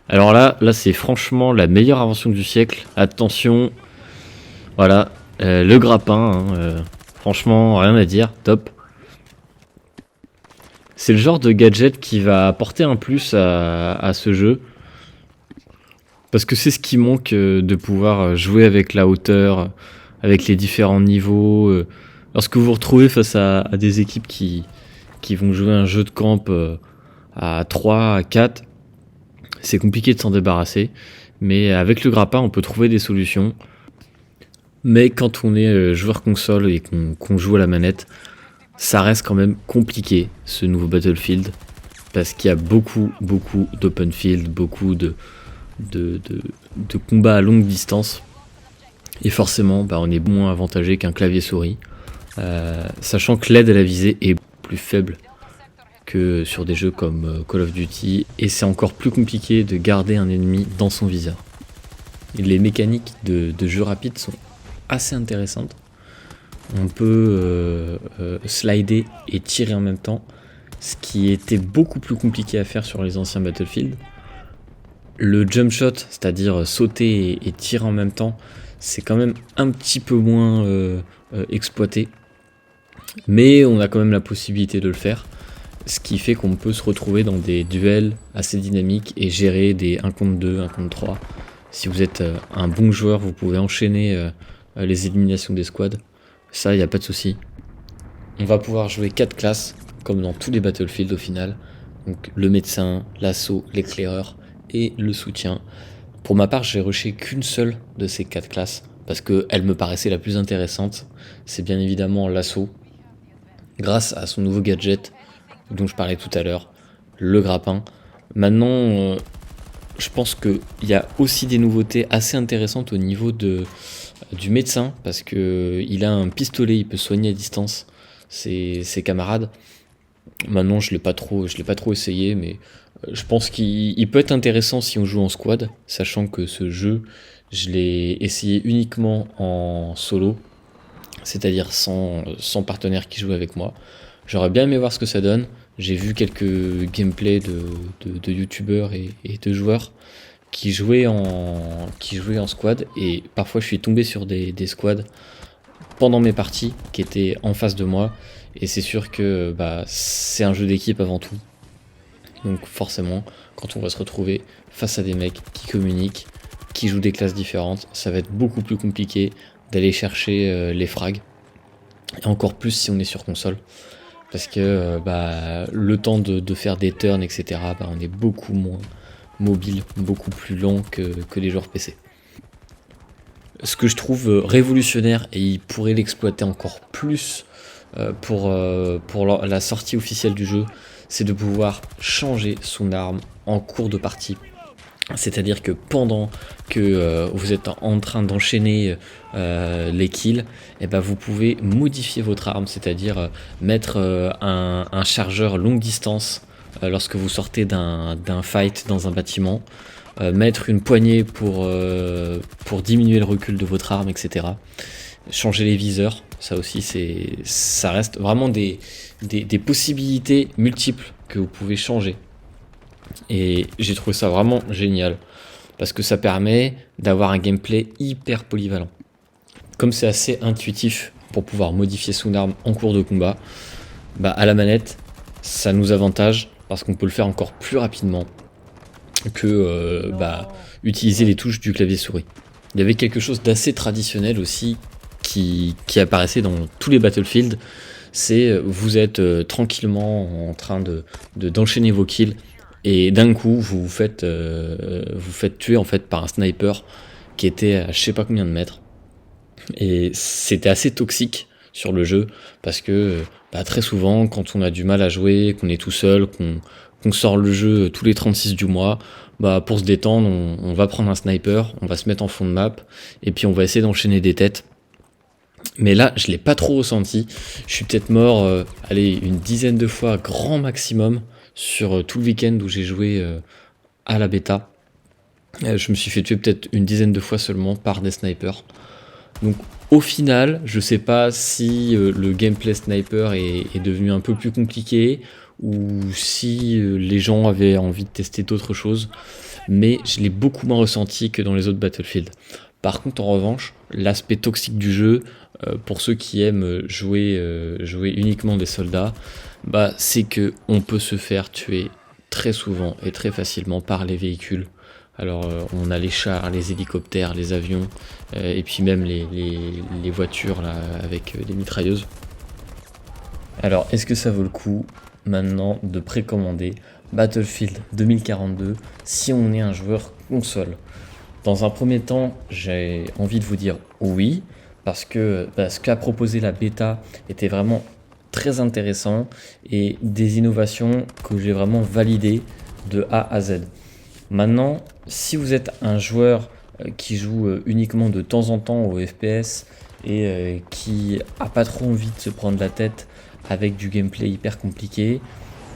Alors là c'est franchement la meilleure invention du siècle. Attention, voilà, le grappin, hein, franchement rien à dire, top. C'est le genre de gadget qui va apporter un plus à ce jeu. Parce que c'est ce qui manque de pouvoir jouer avec la hauteur, avec les différents niveaux. Lorsque vous vous retrouvez face à des équipes qui vont jouer un jeu de camp à 3, à 4, c'est compliqué de s'en débarrasser. Mais avec le grappin, on peut trouver des solutions. Mais quand on est joueur console et qu'on joue à la manette, ça reste quand même compliqué, ce nouveau Battlefield. Parce qu'il y a beaucoup d'open field, beaucoup de, de, de combats à longue distance. Et forcément, on est moins avantagé qu'un clavier souris. Sachant que l'aide à la visée est plus faible que sur des jeux comme Call of Duty. Et c'est encore plus compliqué de garder un ennemi dans son viseur. Les mécaniques de jeu rapide sont assez intéressantes. On peut slider et tirer en même temps, ce qui était beaucoup plus compliqué à faire sur les anciens Battlefield. Le jump shot, c'est-à-dire sauter et tirer en même temps, c'est quand même un petit peu moins exploité. Mais on a quand même la possibilité de le faire. Ce qui fait qu'on peut se retrouver dans des duels assez dynamiques et gérer des 1 contre 2, 1 contre 3. Si vous êtes un bon joueur, vous pouvez enchaîner les éliminations des squads. Ça, il n'y a pas de souci. On va pouvoir jouer 4 classes, comme dans tous les Battlefield au final. Donc le médecin, l'assaut, l'éclaireur et le soutien. Pour ma part, j'ai rushé qu'une seule de ces 4 classes, parce qu'elle me paraissait la plus intéressante. C'est bien évidemment l'assaut, grâce à son nouveau gadget dont je parlais tout à l'heure, le grappin. Maintenant, je pense qu'il y a aussi des nouveautés assez intéressantes au niveau du médecin, parce qu'il a un pistolet, il peut soigner à distance ses camarades. Maintenant, je l'ai pas trop essayé, mais je pense qu'il peut être intéressant si on joue en squad, sachant que ce jeu, je l'ai essayé uniquement en solo, c'est-à-dire sans partenaire qui joue avec moi. J'aurais bien aimé voir ce que ça donne. J'ai vu quelques gameplays de youtubeurs et de joueurs qui jouaient en squad, et parfois je suis tombé sur des squads pendant mes parties qui étaient en face de moi, et c'est sûr que c'est un jeu d'équipe avant tout. Donc forcément, quand on va se retrouver face à des mecs qui communiquent, qui jouent des classes différentes, ça va être beaucoup plus compliqué d'aller chercher les frags, et encore plus si on est sur console. Parce que le temps de faire des turns, etc., on est beaucoup moins mobile, beaucoup plus lent que les joueurs PC. Ce que je trouve révolutionnaire, et ils pourraient l'exploiter encore plus pour la sortie officielle du jeu, c'est de pouvoir changer son arme en cours de partie. C'est-à-dire que pendant que vous êtes en train d'enchaîner les kills, vous pouvez modifier votre arme, c'est-à-dire mettre un chargeur longue distance lorsque vous sortez d'un fight dans un bâtiment, mettre une poignée pour diminuer le recul de votre arme, etc. Changer les viseurs, ça aussi ça reste vraiment des possibilités multiples que vous pouvez changer. Et j'ai trouvé ça vraiment génial, parce que ça permet d'avoir un gameplay hyper polyvalent. Comme c'est assez intuitif pour pouvoir modifier son arme en cours de combat, à la manette, ça nous avantage, parce qu'on peut le faire encore plus rapidement que utiliser les touches du clavier souris. Il y avait quelque chose d'assez traditionnel aussi qui apparaissait dans tous les Battlefield, c'est vous êtes tranquillement en train d'enchaîner vos kills, et d'un coup vous vous faites tuer en fait par un sniper qui était à je sais pas combien de mètres, et c'était assez toxique sur le jeu, parce que très souvent quand on a du mal à jouer, qu'on est tout seul, qu'on sort le jeu tous les 36 du mois, pour se détendre on va prendre un sniper, on va se mettre en fond de map, et puis on va essayer d'enchaîner des têtes. Mais là, je l'ai pas trop ressenti. Je suis peut-être mort, une dizaine de fois, grand maximum, sur tout le week-end où j'ai joué à la bêta. Je me suis fait tuer peut-être une dizaine de fois seulement par des snipers. Donc au final, je sais pas si le gameplay sniper est devenu un peu plus compliqué ou si les gens avaient envie de tester d'autres choses, mais je l'ai beaucoup moins ressenti que dans les autres Battlefield. Par contre, en revanche, l'aspect toxique du jeu, pour ceux qui aiment jouer uniquement des soldats, bah, c'est que on peut se faire tuer très souvent et très facilement par les véhicules. Alors on a les chars, les hélicoptères, les avions, et puis même les voitures là, avec des mitrailleuses. Alors est-ce que ça vaut le coup maintenant de précommander Battlefield 2042 si on est un joueur console? Dans un premier temps, j'ai envie de vous dire oui, parce que ce qu'a proposé la bêta était vraiment très intéressant et des innovations que j'ai vraiment validées de A à Z. Maintenant, si vous êtes un joueur qui joue uniquement de temps en temps au FPS et qui a pas trop envie de se prendre la tête avec du gameplay hyper compliqué,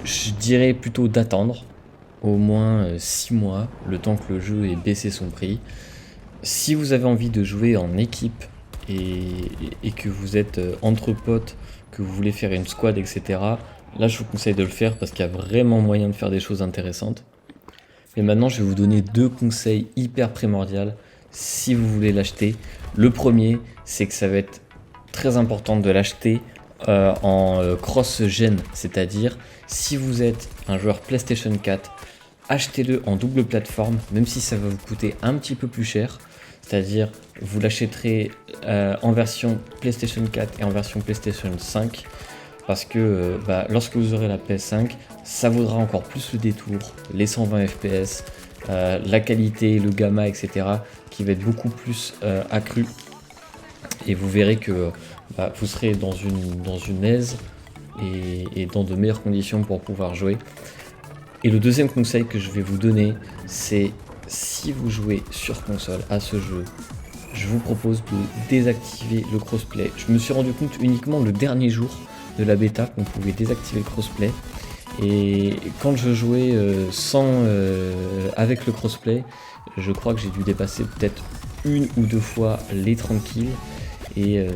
je dirais plutôt d'attendre au moins 6 mois, le temps que le jeu ait baissé son prix. Si vous avez envie de jouer en équipe et que vous êtes entre potes, que vous voulez faire une squad, etc., là je vous conseille de le faire parce qu'il y a vraiment moyen de faire des choses intéressantes. Et maintenant, je vais vous donner deux conseils hyper primordiaux si vous voulez l'acheter. Le premier, c'est que ça va être très important de l'acheter en cross-gen, c'est-à-dire si vous êtes un joueur PlayStation 4, achetez-le en double plateforme, même si ça va vous coûter un petit peu plus cher. C'est-à-dire, vous l'achèterez en version PlayStation 4 et en version PlayStation 5 parce que lorsque vous aurez la PS5, ça vaudra encore plus le détour, les 120 FPS, la qualité, le gamma, etc., qui va être beaucoup plus accru. Et vous verrez que vous serez dans une aise et dans de meilleures conditions pour pouvoir jouer. Et le deuxième conseil que je vais vous donner, c'est si vous jouez sur console à ce jeu, je vous propose de désactiver le crossplay. Je me suis rendu compte uniquement le dernier jour de la bêta qu'on pouvait désactiver le crossplay. Et quand je jouais avec le crossplay, je crois que j'ai dû dépasser peut-être une ou deux fois les 30 kills. Et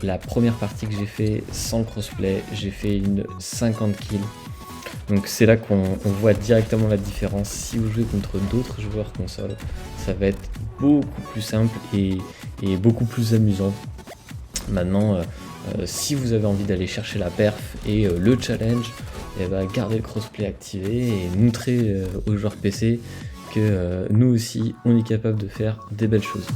la première partie que j'ai fait sans crossplay, j'ai fait une 50 kills. Donc c'est là qu'on voit directement la différence. Si vous jouez contre d'autres joueurs console, ça va être beaucoup plus simple et beaucoup plus amusant. Maintenant, si vous avez envie d'aller chercher la perf et le challenge, gardez le crossplay activé et montrez aux joueurs PC que nous aussi, on est capable de faire des belles choses.